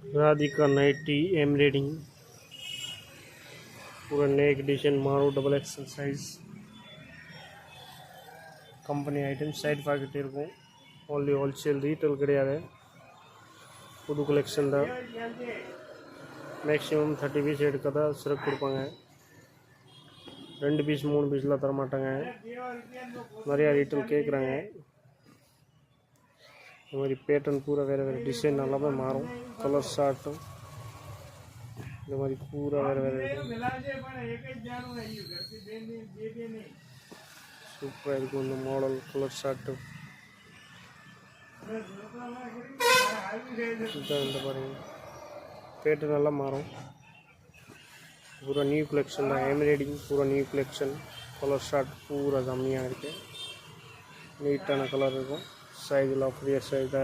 Radhika nighty embroidery पूरा neck design मारो double XL size company item side pocket only wholesale retail கிடையாது புது collection தான் மேக்ஸिमम 30 பீஸ் எடுக்கதா சிறப்பு கொடுப்பாங்க 2 பீஸ் 3 பீஸ்லாம் தர மாட்டாங்க நிறைய ரீட்டெயில் கேக்குறாங்க இந்த மாதிரி பேட்டர்ன் பூரா வேற வேற டிசைன் எல்லாமே மாறும் கலர் ஷார்ட் இந்த மாதிரி பூரா வேற வேற சூப்பரா இருக்கும் இந்த மாடல் கலர் ஷார்ட் இந்த பாருங்க பேட்டர்ன் எல்லாம் மாறும் पूरा न्यू कलेक्शन है एम्ब्रॉयडिंग पूरा न्यू कलेक्शन कलर शार्ट पूरा कम्मिया नीटाன कलर साइज फ्री साइज